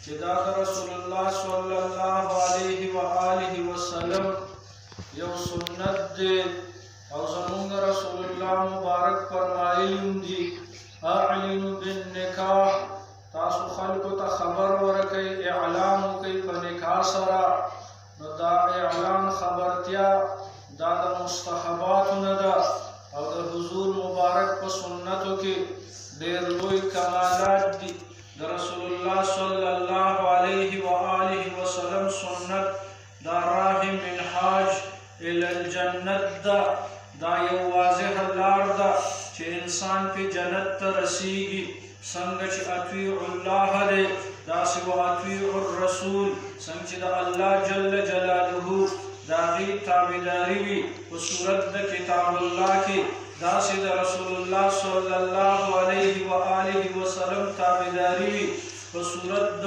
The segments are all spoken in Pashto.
چې دا رسول الله صلی الله علیه و آله وسلم یو سنت دی او زمونږ رسول الله مبارک فرمایلی دي اعلنوا بالنکاح تاسو خلکو ته خبر ورکئ اعلان وکئ په نکاح سره نو دا اعلان خبرتیا دا د مستحباتو نه ده او د حضور مبارک په سنتو کې ډېر لوی کمالات دي د رسول الله صلی الله علیه و آله وسلم سنت دا راه منهاج الى الجنت دا یو واضح لار ده چې انسان په جنت ته رسیږي څنګه چې اطیع الله دی داسې و اطیع الرسول څنګه چې د الله جل جلاله د هغې تابعداري وي په صورت د کتاب الله کې داسې د رسول الله صلی الله علیه و آله وسلم تابعداري وي په صورت د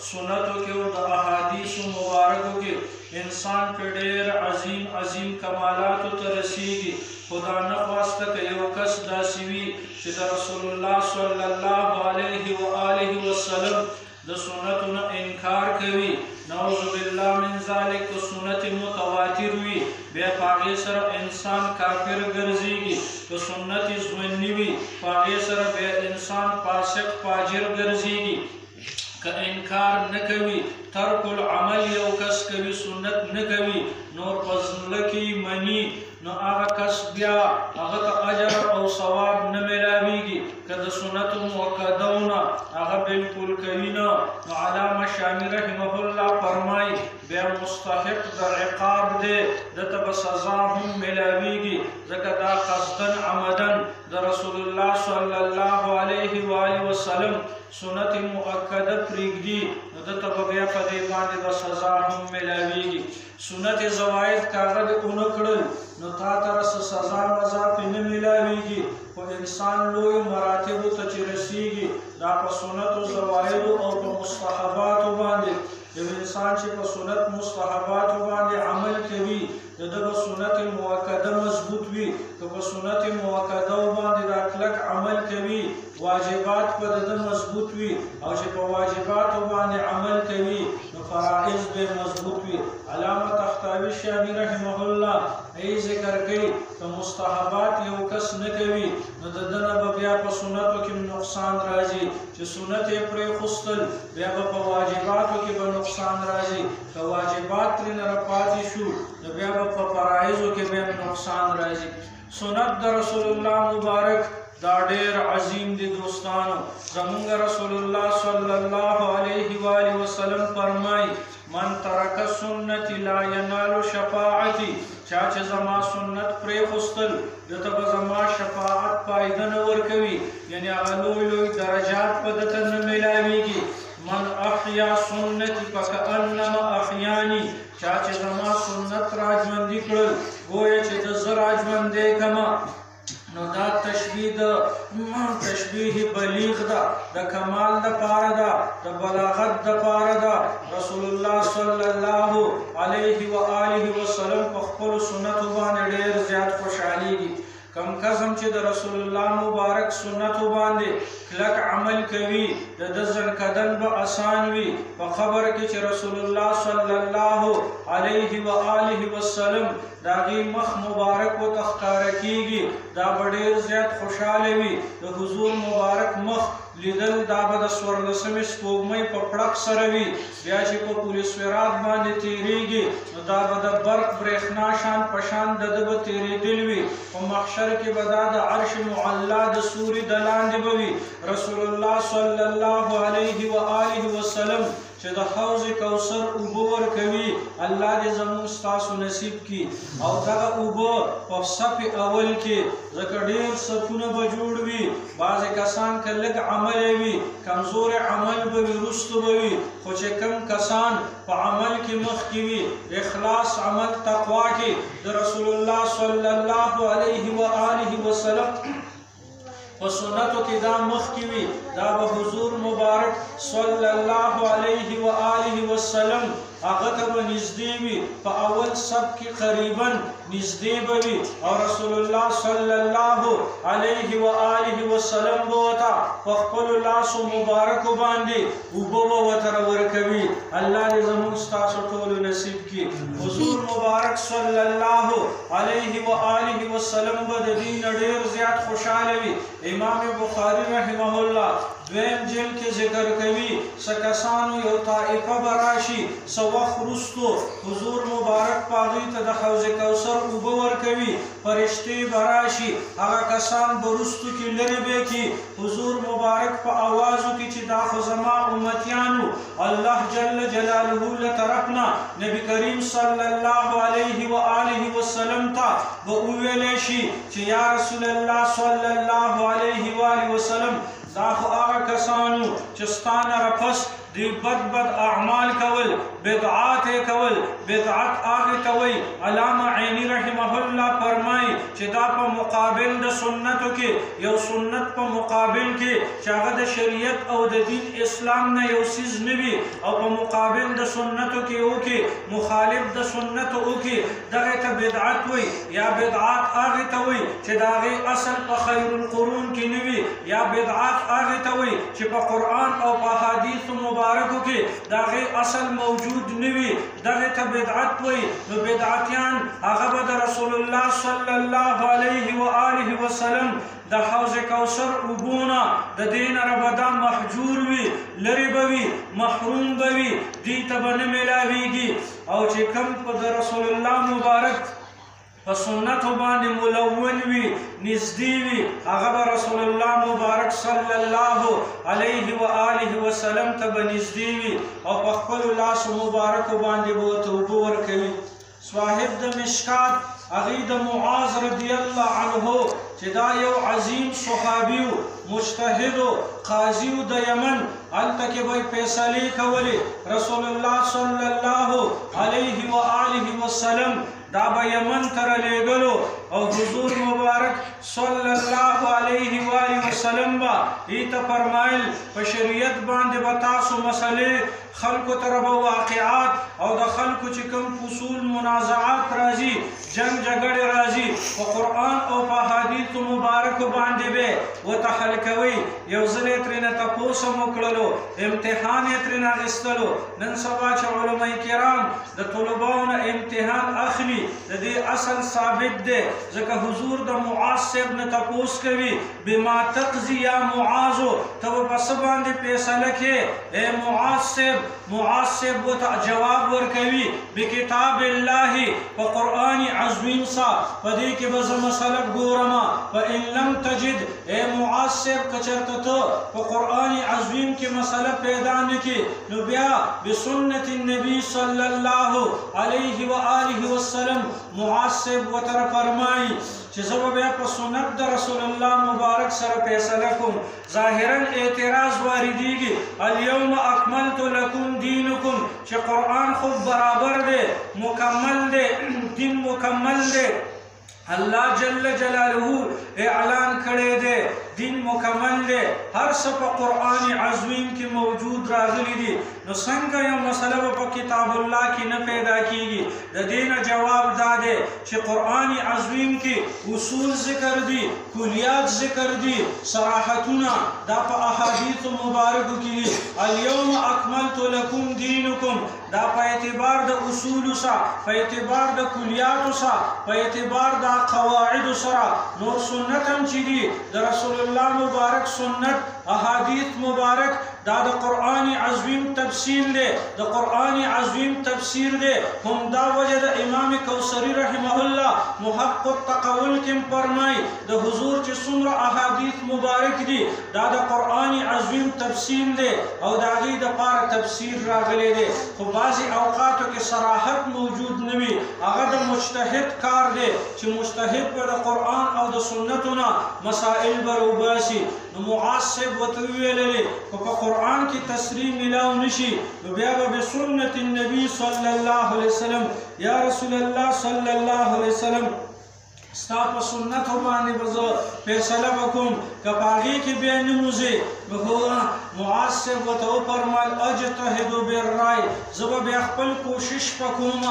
سنتو کې او د احادیثو مبارکو کې انسان په ډېر عظیم عظیم کمالاتو ته رسیږي خدا نه خواسته که یو کس داسې وي چې د رسول الله صلی الله علیه و آله وسلم د سنتو نه انکار کوي نعوذ بالله من ذلک که سنت متواتر وي بیا په هغې سره انسان کافر ګرځېږي که سنت ظني وي په هغې سره بیا انسان فاسق فاجر ګرځېږي که انکار نه کوي ترک العمل یو کس کوي سنت نه کوي نور په زړه کې مني نو هغه کس بیا هغه ته اجر او ثواب نه میلاویږي که د سنتو مؤکدونه هغه بلکل کوي نه نو علامه شامی رحمه الله فرمایي بیا مستحق د عقاب دی دته به سزا هم میلاویږي ځکه دا قصدن عمدن د رسول الله صلی الله علیه و آله وسلم سنت مؤکده پرېږدي نو دته به بیا په دې باندې د سزا هم میلاویږي سنت زواید کاغه دې ونه کړل نو تا ته سزا مزا پې نه میلاویږي خو انسان لوی مراتبو ته چې رسیږي دا په سنتو زوایدو او په مستحباتو باندې یو انسان چې په سنت مستحباتو باندې عمل کوي د ده به سنت مؤکده مضبوط وي که په سنت مؤکده باندې دا کلک عمل کوي واجبات په ده مضبوط وي او چې په واجباتو باندې عمل کوي نو فرائض به مضبوط وي علامه طحطاوي شامی رحمه الله ای ذکر کوي که مستحبات یو کس نه کوي نو د ده نه به بیا په سنتو کې نقصان راځي چې سنت یې پرېښودل بیا به په واجباتو کې به نقصان راځي که واجبات ترېنه راپاتې شو نو بیا به په فرایضو کې بیا نقصان راځي سنت د رسول الله مبارک دا ډېر عظیم دي دوستانو زمونږ رسول الله صلی الله علیه و آله وسلم فرمایي من ترک سنتي لا ینال شفاعتي چا چې زما سنت پرېښودل دته به زما شفاعت فایده نه ورکوي یعنې هغه لوی لوی درجات به دته نه میلاویږي من احیا سنتي فکأنما احیاني چا چې زما سنت راژوندي کړل گویا چې د زه راژوندی کړمه نو دا تشبیه بلیغ ده د کمال دپاره ده د بلاغت دپاره ده رسول الله صلی الله علیه و آله وسلم په خپلو سنتو باندې ډېر زیات خوشحالیږي کم قسم چې د رسول الله مبارک سنتو باندې کلک عمل کوي د ده ځنکدن به اسان وي په خبره کې چې رسول الله صلی الله علیه و آله وسلم د هغې مخ مبارک ورته ښکاره کېږي دا به ډېر زیات خوشحاله وي د حضور مبارک مخ لیدل دا به د 14مې سپوږمۍ په پړق سره وي بیا چې په پل صراط باندې تېرېږي نو دا به د برق برېښنا شان په شان د ده به تېرېدل وي په محشر کې به دا د عرش معلا د سوري د لاندې به وي رسول الله صلی الله علیه و آله وسلم چې د حوض کوثر اوبه ورکوي الله دې زموږ ستاسو نصیب کړي او دغه اوبه په صف اول کې ځکه ډېر صفونه به جوړ وي بعضې کسان که لږ عمل وي کمزور عمل به وي وروسته به وي خو چې کم کسان په عمل کې مخکې وي اخلاص عمل تقوا کې د رسول الله صلی الله علیه و آله وسلم په سنتو کې دا مخکې وي دا به حضور مبارک صلی الله علیه و آله وسلم هغه ته به نږدې وي په اول صف کې قریبا نږدې به وي او رسول الله صلی الله علیه و آله وسلم به ورته په خپلو لاسو مبارکو باندې اوبه به ورته ورکوي. الله دې زموږ ستاسو ټولو نصیب کړي. حضور مبارک صلی الله علیه و آله وسلم به د دې نه ډېر زیات خوشحاله وي. امام بخاري رحمه الله دویم جلد کې ذکر کوي څه کسانو یو طائفه به راشي څه وخت وروستو حضور مبارک په هغوی ته د حوض کوثر اوبه ورکوي. فرشتې به راشي هغه کسان به وروستو کې لرې به کړي. حضور مبارک په آوازو کې چې دا خو زما امتیانو الله جل جلاله له طرف نه نبي کریم صلی الله علیه و آله وسلم ته به وویلی شي چې یا رسول الله صلی الله علیه و آله وسلم دا خو هغه کسانو چې ستا نه رپس دی بد اعمال کول بدعات کول. بدعت هغه ته وایي علامه عینی رحمه الله فرمایي چې دا په مقابل د سنتو کې یو سنت په مقابل کې چې هغه د شریعت او د دین اسلام نه یو څیز نه وي او په مقابل د سنتو کې وکړي مخالف د سنتو وکړي دغه ته بدعت وایي. یا بدعات هغه ته وایي چې د هغې اصل په خیر القرون کې نه وي. یا بدعات هغه ته وایي چې په قرآن او په احادیثو مبارکو کې د هغې اصل موجود نه وي. دغه ته بدعت وایي. نو بدعتیان هغه به د رسول الله صلی الله علیه و آله وسلم د حوض کوثر اوبونه د دې نه ربدا محجور وي لرې به وي محروم به وي دوی ته به نه میلاویږي. او چې کوم په د رسول الله مبارک په سنتو باندې ملون وي نږدې وي هغه به رسول الله مبارک صلی الله علیه و آله وسلم ته به نږدې وي او په خپلو لاسو مبارکو باندې به ورته اوبه ورکوي. صاحب د مشکات هغې د معاذ رضی الله عنه چې دا یو عظیم صحابي و مجتهد و قاضي و د یمن هلته کې به یې فیصلې کولې. رسول الله صلی الله علیه و آله وسلم دا به یمن ته رالیږلو او حضور مبارک صلی الله علیه و آله وسلم به دې ته فرمایل په شریعت باندې به تاسو مسلې خلکو ته به واقعات او د خلکو چې کوم فصول منازعات راځي جنگ جګړې راځي په قرآن او په احادیثو مبارکو باندې به ورته حل کوئ. یو ځل یې ترېنه تپوس هم وکړلو امتحان یې ترېنه اخیستلو. نن سبا چې علماء کرام د طلباو نه امتحان اخلي د دې اصل ثابت دی ځکه حضور د معاذ صاحب نه تپوس کوي بما تقضي یا معاذو ته به په څه باندې فیصله کې ای معاذ صاحب ورته جواب ورکوي بکتاب الله په قرآن عظیم سا په دې کې به زه مسله ګورم. فإن لم تجد ای معاذ صاحب که چېرته ته په قرآن عظیم کې مسله پیدا نه کړې نو بیا بسنت النبي صلی الله علیه و آله وسلم معاذ صاحب ورته فرمایي چې زه به بیا په سنت د رسول الله مبارک سره فیصله کوم. ظاهرا اعتراض واردېږي اليوم اکملت لکم دینکم چې قرآن خو برابر دی مکمل دی دین مکمل دی. الله جل جلاله اعلان کړی دی دین مکمل دی هر څه په قرآن عظیم کې موجود راغلی دي. نو څنګه یو مسله به په کتاب الله کې نه پیدا کیږي؟ د دې نه جواب دا دی چې قرآن عظیم کې اصول ذکر دي کلیات ذکر دي صراحتونه دا په احادیث مبارکو کې دي. اليوم اکملت لکم دینکم دا په اعتبار د اصول سره په اعتبار د کلیات سره په اعتبار د قواعد سره. نور سنت هم چې دي د رسول الله مبارک سنت احادیث مبارک دا د قرآن عظیم تفسیر دی د قرآن عظیم تفسیر دی. همدا وجه د امام کوثري رحمه الله محق التقول کې فرمایي د حضور چې څومره احادیث مبارک دي دا د قرآن عظیم تفسیر دی او د هغې دپاره تفسیر راغلی دی. خو بعضې اوقاتو کې صراحت موجود نه وي هغه د مجتهد کار دی چې مجتهد به د قرآن او د سنتو نه مسائل به راوباسي. نو معاذ صاحب ورته وویلې خو په قرآن کې تصریح ملاو نشي نو بیا به بسنت النبي صلی الله علیه وسلم یا رسول الله صلی الله علیه وسلم ستا په سنتو باندې به زه فیصله وکړم که په هغې کې بیا نه موځې معاذ صاحب ورته وفرمیل اجتهد بالرای زه به بیا خپل کوشش به کوم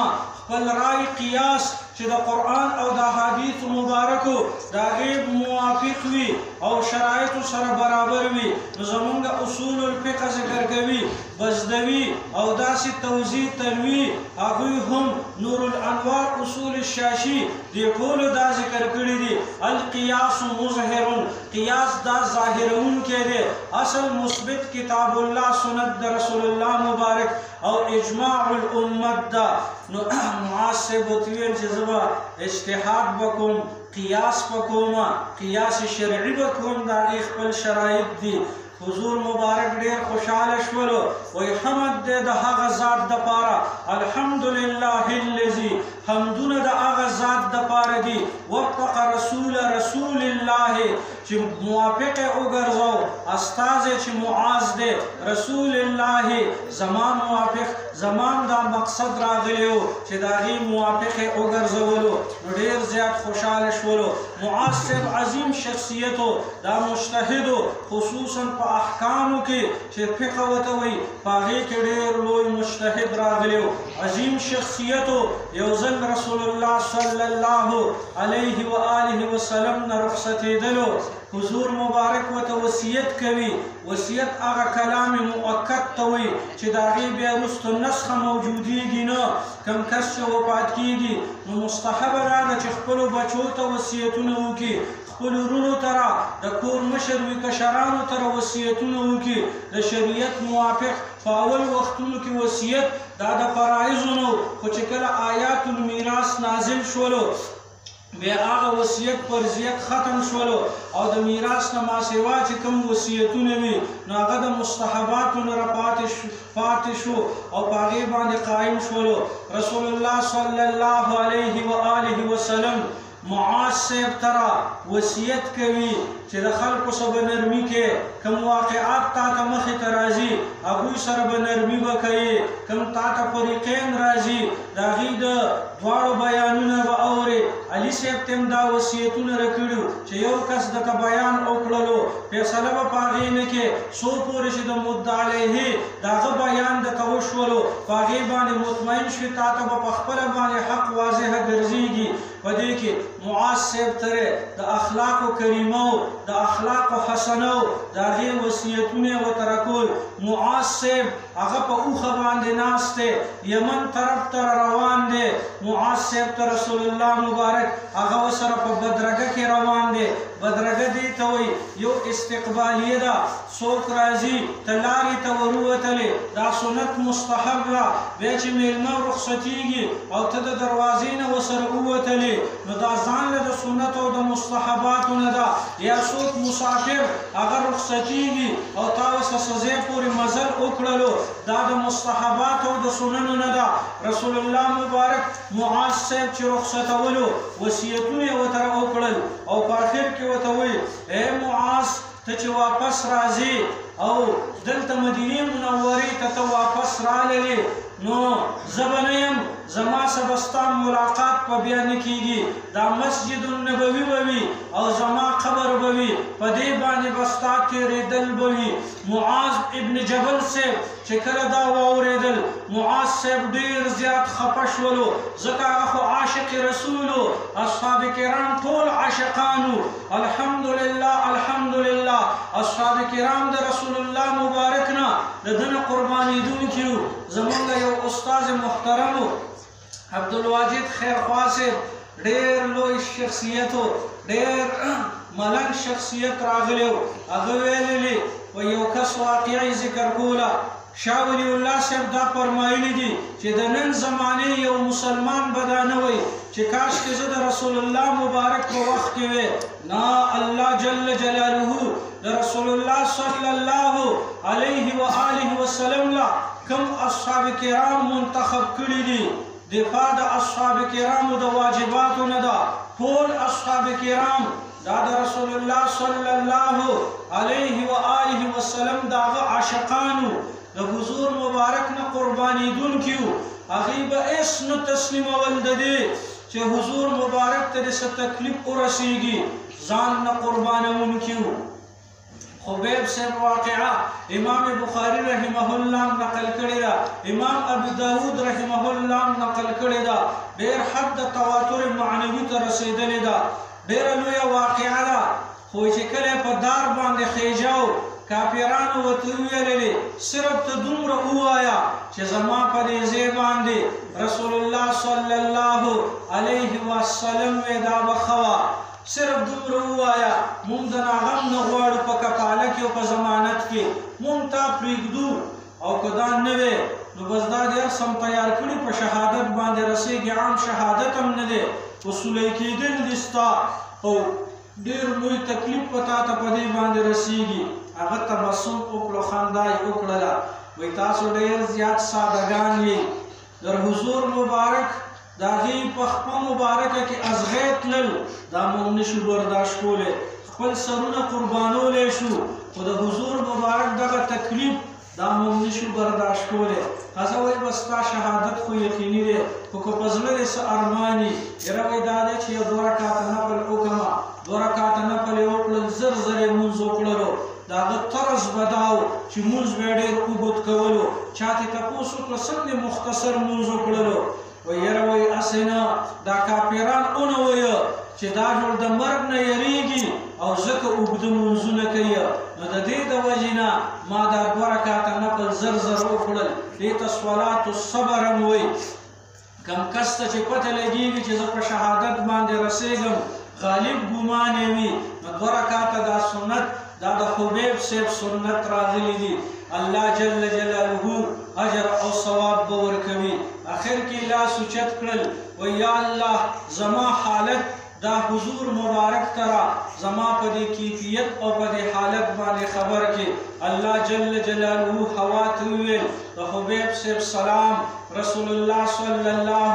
خپل رای قیاس چې د قرآن او د احادیثو مبارکو د هغې موافق وي او شرایطو سره برابر وي نو زمونږ اصول الفقه ذکر کوي بزدوي او داسې توضیح تنویح هغوی هم نور الانوار اصول الشاشي دې ټولو دا ذکر کړي دي القیاس مظهر قیاس دا ظاهرونکی دی اصل مثبت کتاب الله سنت د رسول الله مبارک او اجماع الامت دا نو معاذ صاحب ورته ویل چې زه به اجتهاد وکړم قیاس به کوم قیاس شرعي به کوم د هغې خپل شرایط دي حضور مبارک ډیر خوشاله شولو وی حمد دی د هغه ذات دپاره الحمدلله الذي حمدونه د هغه ذات دپاره دي وفق رسول الله چې موافق یې وګرځو استازی چې معاذ دی رسول الله زمان موافق زمان دا مقصد راغلی و چې د هغې موافق یې وګرځولو نو ډېر زیات خوشحاله شولو معاذ صاحب عظیم شخصیتو دا مجتهدو خصوصا په احکامو کې چې فقه ورته وایي په هغې کې ډېر لوی مجتهد راغلی و عظیم شخصیتو یو ځل رسول الله صلی الله علیه و آله وسلم نه رخصتېدلو حضور مبارک ورته وصیت کوي وصیت هغه کلام مؤکد ته وایي چې د هغې بیا وروسته نسخه موجودېږي نه کم کس چې وفات کېږي نو مستحبه دا ده چې خپلو بچو ته وصیتونه وکړي خپلو وروڼو ته د کور مشر وي کشرانو ته وصیتونه وکړي د شریعت موافق په اول وختونو کې وصیت دا د فرایضو نه خو چې کله آیات المیراث نازل شولو بیا هغه وصیت فرضیت ختم شولو او د میراث نه ماسیوا چې کوم وصیتونه وي نو هغه د مستحباتو نه پاتې شو او په هغې باندې قایم شولو رسول الله صلی الله علیه و آله وسلم معاذ صاحب ترا وصیت کوي چې د خلکو سره به نرمي کې کوم واقعات تا ته مخې ته راځي هغوی سره به نرمي به کوي کوم تا ته فریقین راځي د هغې د دواړو بیانونه به اورې علي صاحب ته هم دا وصیتونه راکړي چې یو کس درته بیان وکړلو فیصله به په هغې نه کې څو پورې چې د مدعا علیه د هغه بیان درته وشولو په هغې باندې مطمئن شوې تا ته به په خپله باندې حق واضحه ګرځېږي په دې کې معاذ صاحب ترې د اخلاقو کریمو د اخلاقو حسنو د هغې وصیتونه یې ورته راکول معاذ صاحب هغه په اوښه باندې ناست دی یمن طرف ته روان دی معاذ صاحب ته رسول الله مبارک هغه ورسره په بدرګه کې روان دی بدرګه دې ته وایي یو استقبالیه ده څوک راځي ته لارې ته وروتلې دا سنت مستحب ده بیا چې میلمه رخصتېږي او ته د دروازې نه ورسره ووتلې نو دا ځان له د سنت او د مستحباتو نه ده یا څوک مسافر هغه رخصتېږي او تا ورسره څه ځای پورې مزل وکړلو دا د مستحباتو او د سننو نه ده رسول الله مبارک معاذ صاحب چې رخصتولو وصیتونه یې ورته وکړل او په آخر کې ورته وایي ای معاذ ته چې واپس راځې او دلته مدینې منورې ته واپس راللې نو زه به نه یم زما سره به ستا ملاقات په بیا نه کېږي دا مسجد النبوي به وي او زما قبر به وي په دې باندې به ستا تېرېدل به وي معاذ ابن جبل صاحب چې کله دا واورېدل معاذ صاحب ډېر زیات خفه شولو ځکه هغه خو عاشق رسولو اصحاب کرام ټول عاشقانو الحمدلله الحمدلله اصحاب کرام د رسول الله مبارک نه د ده نه قربانېدونکي وو زمونږ یو استاد محترمو عبدالواجد خیرخوا صاحب ډېر لوی شخصیت و ډېر ملنګ شخصیت راغلی و هغه ویللي و یو کس واقعي ذکر کوله شاه ولی الله صاحب دا فرمایلی دي چې د نن زمانې یو مسلمان به دا نه وایي چې کاشکې زه د رسول الله مبارک په وخت کې وی نه الله جل جلاله د رسول الله صلی الله علیه و آله وسلم لا کم اصحاب کرام منتخب کړي دي دفاع د اصحاب کرامو د واجباتو نه ده ټول اصحاب کرام دا د رسول الله صلی الله علیه و آله وسلم د هغه عاشقانو د حضور مبارک نه قربانېدونکي وو هغوی به هېڅ نه تسلیمول د دې چې حضور مبارک ته څه تکلیف ورسیږي ځان نه قربانون کیو. خبیب صاحب واقعہ امام بخاری رحمه الله نقل کړی دا، امام ابو داود رحمه الله نقل کړی دا، ډېر حد تواتر معنوي ته رسیدلی دا، ډېره لویه واقعه ده. خو چې کله په دار باندې خیجاو کافرانو ورته وویلې صرف ته دومره ووایه چې زما په دې ځای باندې رسول الله صلی الله علیه وسلم وی دا بخوا، صرف دومره ووایه مونږ د ناغم نه غواړو په کفاله کې او په ضمانت کې مونږ تا پرېږدو، او که دا نه وی نو بس دا دې هر سم تیار کړي په شهادت باندې رسېږي. عام شهادت هم نه دی، وصولی کېدل دي ستا او ډېر لوی تکلیف په تا ته په دې باندې رسېږي. هغه تبسم وکړو، خندا یې وکړله، وایي تاسو ډېر زیات سادهګان یې. در حضور مبارک د هغې په خپه مبارکه کې ازغی تلل دا موږ نشو برداشت کولی، خپل سرونه قربانولی شو، خو د حضور مبارک دغه تکلیف دا موږ نشو برداشت کولی. ښځه وایي بس ستا شهادت خو یقیني دی، خو که په زړه دې څه ارمان وي یاره وایي دا دی چې یو 2 رکعته نفل وکړمه، 2 رکعته نفل یې وکړل، زر زر یې لمونځ وکړلو. د هغه طرز به دا و چې لمونځ به یې ډېر اوږد کولو. چا ترې تپوس وکړه څنګه مختصر لمونځ وکړلو؟ وایي یاره وایي هسې نه، دا کافران ونه وایه چې دا جوړ د مرګ نه یریږي او ځکه اوږده لمونځونه کوي، نو د دې د وجې نه ما دا 2 رکعته نفل زر زر وکړل. دې ته صلات الصبر هم وایي. کم کس ته چې پته لګېږي چې زه په شهادت باندې رسېږم غالب ګمان یې وي، نو 2 رکعته دا سنت دا د خبیب صاحب سنت راغلی دي. الله جل جلاله اجر او ثواب به ورکوي. آخر کې لاس اوچت کړل، وایي یا الله زما حالت دا حضور مبارک ترا زما په دې کیفیت او په دې حالت باندې خبر کې. الله جل جلاله هوا ته وویل د خبیب صاحب سلام رسول الله صلی الله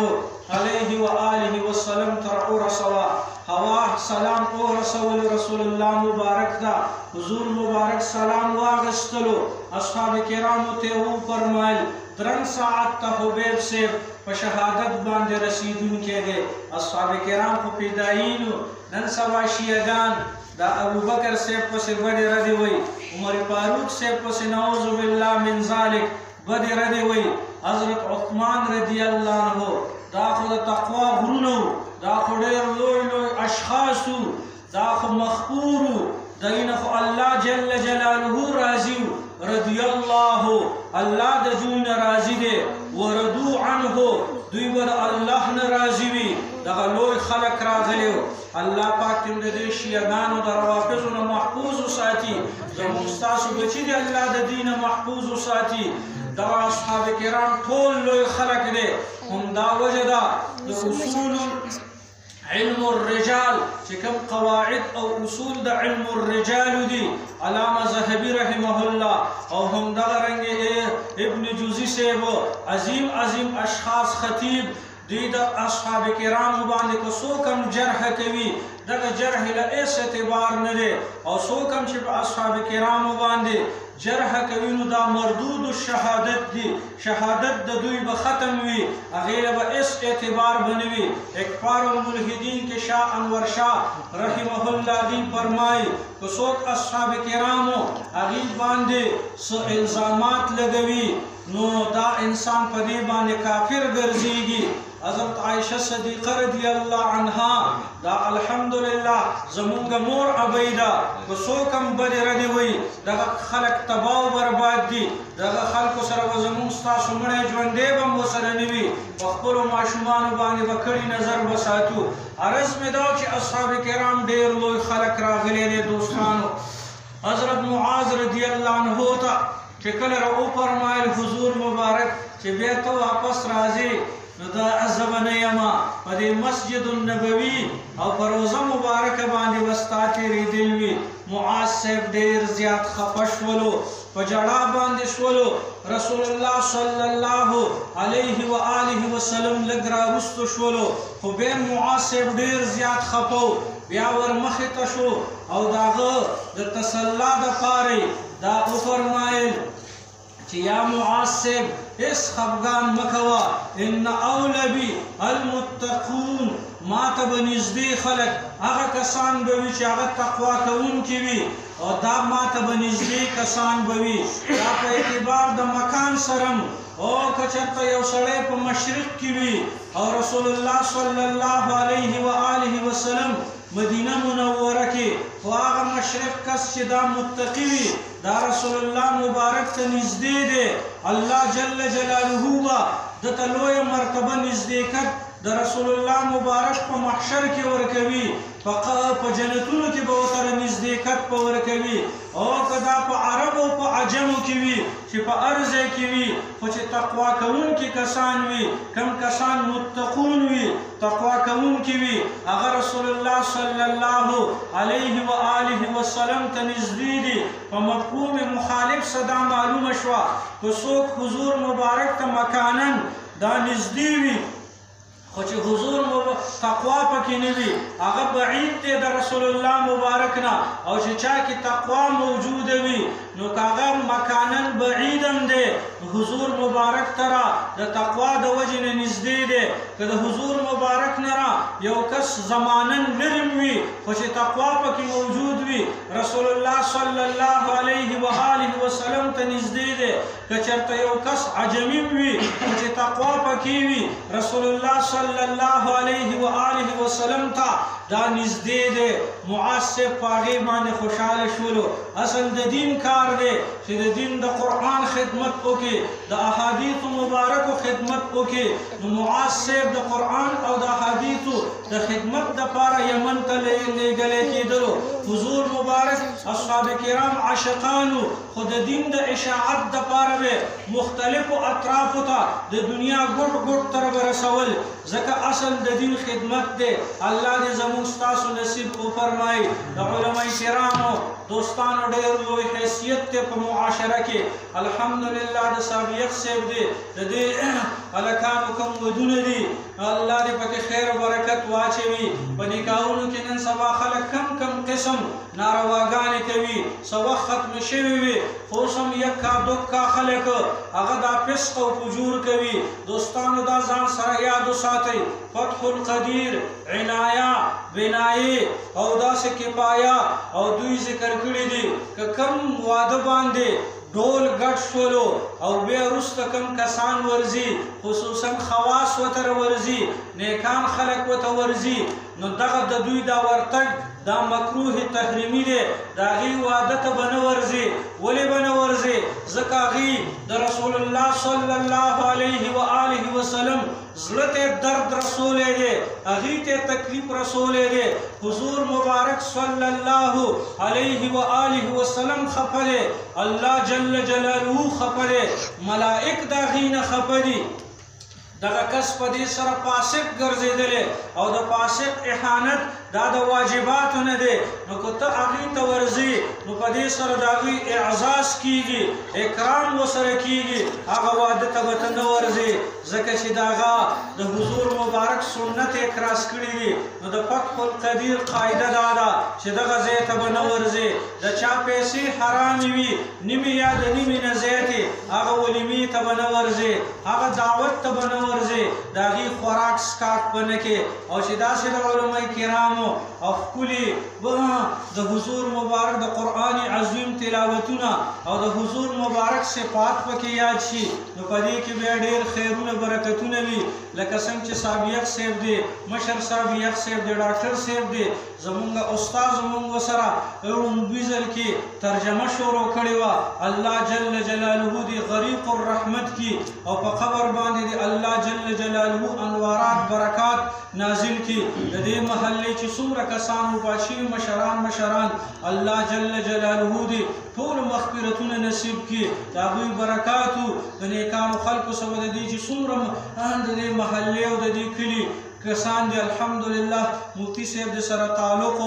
علیه و آله وسلم تر ورسوه. هوا سلام ورسول رسول الله مبارک ته. حضور مبارک سلام واغستلو، اصحاب کرامو ته وفرمایل 3 ساعت ته خبیب صاحب په شهادت باندې رسیدونکی دی. اصحاب کرام خو فدایینو، نن سبا شیعهګان دا ابوبکر صاحب پسې بدې ردې وایي، عمر فاروق صاحب پسې نعوذ بالله من ذلک بدې ردې وایي، حضرت عثمان رضی الله عنه دا خو د تقوا غرونه، دا خو ډېر لوی لوی اشخاصو، دا خو مخپورو، دغینه خو الله جل جلاله راضي رضی الله، الله د دوی نه راضي دی، وردو عنه دوی به د الله نه راضي وي. دغه لوی خلک راغلي وو. الله پاک دې د دې شیعهګانو د روافضو نه محفوظ وساتي، زموږ ستاسو بچي دي الله د دې نه محفوظ وساتي. دغه اصحاب کرام ټول لوی خلک دی. همدا وجه ده د اصول علم الرجال چې کوم قواعد او اصول د علم الرجال دي، علامه ذهبي رحمه الله او همدغه ابن جوزی صاحب عظیم عظیم اشخاص خطیب دی د اصحاب کرامو باندې که څوک هم جرح کوي دغه جرح له هیڅ اعتبار نه دی، او څوک هم چې په اصحاب کرامو باندې جرح کوي نو دا مردود الشهادت دی، شهادت د دوی به ختم وي، هغې له به هیڅ اعتبار به نه وي. اکفار الملحدین کې شاه انور شاه رحمه الله دی فرمایي که څوک اصحاب کرامو هغې باندې څه الزامات لګوي نو دا انسان په دې باندې کافر ګرځېږي. حضرت عائشہ صدیقہ رضی اللہ عنہا دا الحمدللہ زمونږ مور ابیدا که څوک هم بدې ردې وایي دغه خلک تباه و برباد دي، دغه خلکو سره به زمونږ ستاسو مړی ژوندی به هم ورسره نه وي، په خپلو ماشومانو باندې به کړي نظر به ساتو. عرض مې دا چې اصحاب کرام ډېر لوی خلک راغلی دی دوستانو. حضرت معاذ رضی اللہ عنہ ته چې کله را وفرمایل حضور مبارک چې بیا ته واپس راځې نو دا عذب نه یما په دې مسجد النبوي او په روزه مبارکه باندې به ستا تېرېدل وي. معاذ صاحب ډېر زیات خفه شولو، په ژړا باندې شولو. رسول الله صلی الله علیه و آله وسلم لږ راوروسته شولو، خو بیا معاذ صاحب ډېر زیات خفه و. بیا ور مخې ته شو او د هغه د تسلا دپاره دا وفرمایل چې یا معاذ صاحب اس خفغان مکوا ان اولبی المتقون ما ته بنزدې خلق هغه کسان به وي چې هغه تقوا کوونکي وي او دا ما ته بنزدې کسان به وي دا په اعتبار د مکان سره او که چېرته یو سړی په مشرق کې وي او رسول الله صلی الله علیه و آله وسلم مدینه منوره کې خو هغه مشرق کس چې دا متقي وي دا رسول الله مبارک ته نږدې دی الله جل جلاله به دته لویه مرتبه نږدېکت د رسول الله مبارک په محشر کې ورکوي په جنتونو کې به ورته نږدېکت په ورکوي او که دا په عربو او په عجمو کې وي چې په هر ځای کې وي خو چې تقوا کوونکي کسان وي کم کسان متقون وي تقوا کوونکي وي هغه رسول الله صلی الله علیه و آله وسلم ته نږدې دي په مفهوم مخالف صدا معلومه شوه که څوک حضور مبارک ته مکانا دا نږدې وي خو چې حضور تقوا پکې نه وي هغه بعید دی د رسول الله مبارک نه او چې چا کې تقوا موجوده وي نو که هغه مکانا بعیدم دی حضور مبارک ته د تقوا د وجې نه نږدې دی که د حضور مبارک نه یو کس زمانا لرې وي خو چې تقوا پکې موجود وي رسول الله صلی الله علیه و آله وسلم ته نږدې دی که چېرته یو کس عجمي وي خو چې تقوا پکې وي رسول الله صلی الله علیه و آله وسلم ته دا نږدې دی معاذ صاحب په هغې باندې خوشحاله شولو اصل د دین کار دی چې د دین د قرآن خدمت وکړي د احادیثو مبارکو خدمت وکړي نو معاذ صاحب د قرآن او د احادیثو د خدمت دپاره یمن ته لیږلی کېدلو حضور مبارک اصحاب کرام عاشقانو خو د دین د اشاعت دپاره به مختلفو اطرافو ته د دنیا ګوټ ګوټ ته به رسول ځکه اصل د دین خدمت دی الله دې زموږ ستاسو نصیب وفرمایي د علماء کرامو دوستانو ډېر لوی حیثیت دی په معاشره کې الحمدلله د سابق صاحب دی د دې هلکانو کوم ودونه دي الله دې پکې خیر او برکت واچوي په نکاحونو کې نن سبا خلک کم کم قسم نارواګانې کوي څه وخت ختم شوي وي خو اوس هم یکا دوکا خلک هغه دا فسق او فجور کوي دوستانو دا ځان سره یاد وساتئ فتح القدیر عنایه بنایه او داسې کفایه او دوی ذکر کړي دي که کم واده باندې ډول ګډ شولو او بیا وروسته کم کسان ورځي خصوصا خواص ورته ورځي نیکان خلک ورته ورځي نو دغه د دوی دا ورتګ دا مکروه تحریمي دی د هغې واده ته به نه ورځي ولې به نه ورځي ځکه هغې د رسول الله صلی الله علیه و آله وسلم زړه ته درد رسولی دی هغې ته تکلیف رسولی دی حضور مبارک صلی الله علیه و آله وسلم خفه دی الله جل جلاله خفه دی ملائک د هغې نه خفه دي دغه کس په دې سره فاسق ګرځېدلی او د فاسق احانت دا د واجباتو نه دی نو که ته هغې ته ورځې نو په دې سره د هغوی اعزاز کېږي اکرام ورسره کېږي هغه واده ته به ته نه ورځې ځکه چې د هغه د حضور مبارک سنت یې کراس کړي دي نو د فتح القدیر قاعده دا ده چې دغه ځای ته به نه ورځې د چا پیسې حرامې وي نیمې یا د نیمې نه زیاتې هغه ولیمې ته به نه ورځې هغه دعوت ته به نه ورځې د هغې خوراک سکاک به نه کې او چې داسې د علماء کرامو او ښکلي د حضور مبارک د قرآن عظیم تلاوتونه او د حضور مبارک صفات پکې یاد شي نو په دې کې بیا ډېر خیرونه برکتونه وي لکه څنګه چې صابیق صاحب دی مشر صابیق صاحب دی ډاکټر صاحب دی زمونږ استاد زمونږ سره لومړي ځل کې ترجمه شروع کړې وه الله جل جلاله دې غریق الرحمت کی او په قبر باندې دې الله جل جلاله انوارات برکات نازل کی د دې محلې چې څومره کسان وفات شوي مشران الله جل جلاله دې ټول مغفرتونه نصیب کی د هغوی برکاتو د نیکانو خلکو سره د دې چې څومره د دې محلې او د دې کلي کسان دي الحمدلله مفتي صاحب د سره تعلق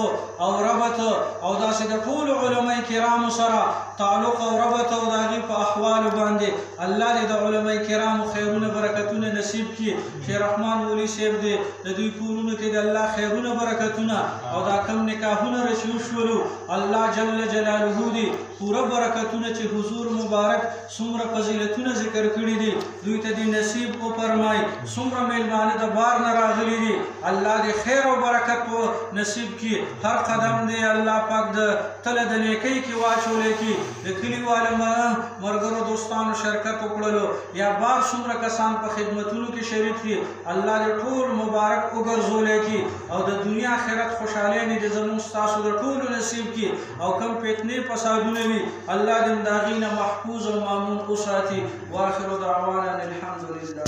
او ربط او داسې د ټول علماء کرام سره تعلق او ربط او داغي په احوال باندې الله دې د علماء کرام خیرونه برکتونه نصیب کړي شیخ رحمان ولي صاحب دې د دوی کورونو کې د الله خیرونه برکتونه او دا کم نکاحونه رشیو شولو الله جل جلاله دې پورا برکتونه چې حضور مبارک څومره فضیلتونه ذکر کړي دي دوی ته دې نصیب او فرمای څومره میلمانه د بار نه راغلي دي الله دې خیر او برکت نصیب کړي هر قدم دې الله پاک د تل د نیکی کې واچولې کې د کلیوالو مرګرو دوستانو شرکت وکړلو یا بار څومره کسان په خدمتونو کې شریک دي الله دې ټول مبارک وګرځولې کې او د دنیا آخرت خوشاله دې زموږ تاسو د ټول نصیب کې او کم فتنې فسادونه وي الله دې داغینه محفوظ او مامون وساتي واخر دعوانا الحمد لله.